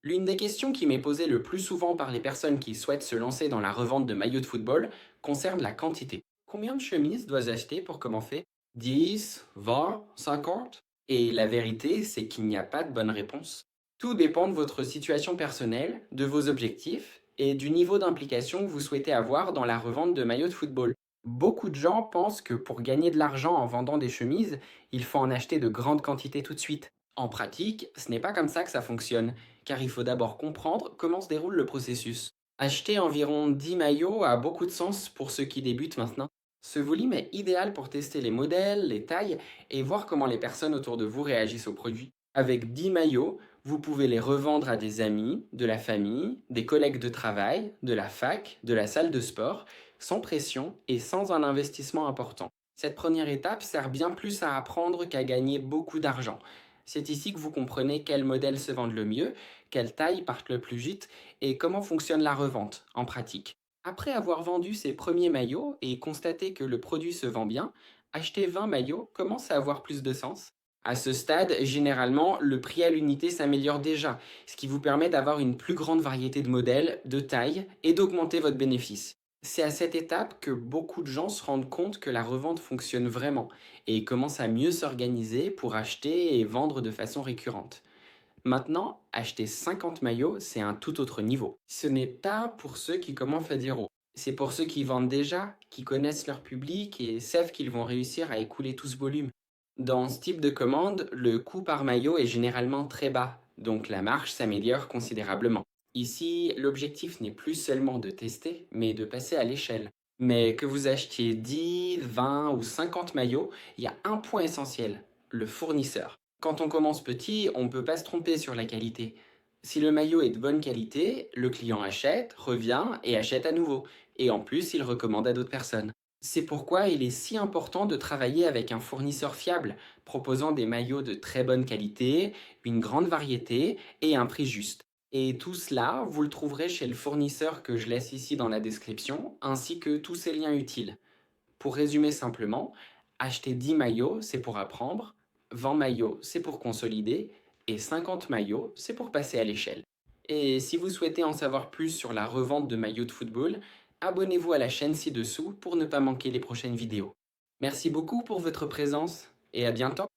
L'une des questions qui m'est posée le plus souvent par les personnes qui souhaitent se lancer dans la revente de maillots de football concerne la quantité. Combien de chemises dois-je acheter pour commencer? 10, 20, 50? Et la vérité, c'est qu'il n'y a pas de bonne réponse. Tout dépend de votre situation personnelle, de vos objectifs et du niveau d'implication que vous souhaitez avoir dans la revente de maillots de football. Beaucoup de gens pensent que pour gagner de l'argent en vendant des chemises, il faut en acheter de grandes quantités tout de suite. En pratique, ce n'est pas comme ça que ça fonctionne, car il faut d'abord comprendre comment se déroule le processus. Acheter environ 10 maillots a beaucoup de sens pour ceux qui débutent maintenant. Ce volume est idéal pour tester les modèles, les tailles et voir comment les personnes autour de vous réagissent aux produits. Avec 10 maillots, vous pouvez les revendre à des amis, de la famille, des collègues de travail, de la fac, de la salle de sport, sans pression et sans un investissement important. Cette première étape sert bien plus à apprendre qu'à gagner beaucoup d'argent. C'est ici que vous comprenez quels modèles se vendent le mieux, quelles tailles partent le plus vite et comment fonctionne la revente en pratique. Après avoir vendu ses premiers maillots et constaté que le produit se vend bien, acheter 20 maillots commence à avoir plus de sens. À ce stade, généralement, le prix à l'unité s'améliore déjà, ce qui vous permet d'avoir une plus grande variété de modèles, de tailles et d'augmenter votre bénéfice. C'est à cette étape que beaucoup de gens se rendent compte que la revente fonctionne vraiment et commencent à mieux s'organiser pour acheter et vendre de façon récurrente. Maintenant, acheter 50 maillots, c'est un tout autre niveau. Ce n'est pas pour ceux qui commencent à zéro. C'est pour ceux qui vendent déjà, qui connaissent leur public et savent qu'ils vont réussir à écouler tout ce volume. Dans ce type de commande, le coût par maillot est généralement très bas, donc la marge s'améliore considérablement. Ici, l'objectif n'est plus seulement de tester, mais de passer à l'échelle. Mais que vous achetiez 10, 20 ou 50 maillots, il y a un point essentiel, le fournisseur. Quand on commence petit, on ne peut pas se tromper sur la qualité. Si le maillot est de bonne qualité, le client achète, revient et achète à nouveau. Et en plus, il recommande à d'autres personnes. C'est pourquoi il est si important de travailler avec un fournisseur fiable, proposant des maillots de très bonne qualité, une grande variété et un prix juste. Et tout cela, vous le trouverez chez le fournisseur que je laisse ici dans la description, ainsi que tous ses liens utiles. Pour résumer simplement, acheter 10 maillots, c'est pour apprendre, 20 maillots, c'est pour consolider, et 50 maillots, c'est pour passer à l'échelle. Et si vous souhaitez en savoir plus sur la revente de maillots de football, abonnez-vous à la chaîne ci-dessous pour ne pas manquer les prochaines vidéos. Merci beaucoup pour votre présence et à bientôt.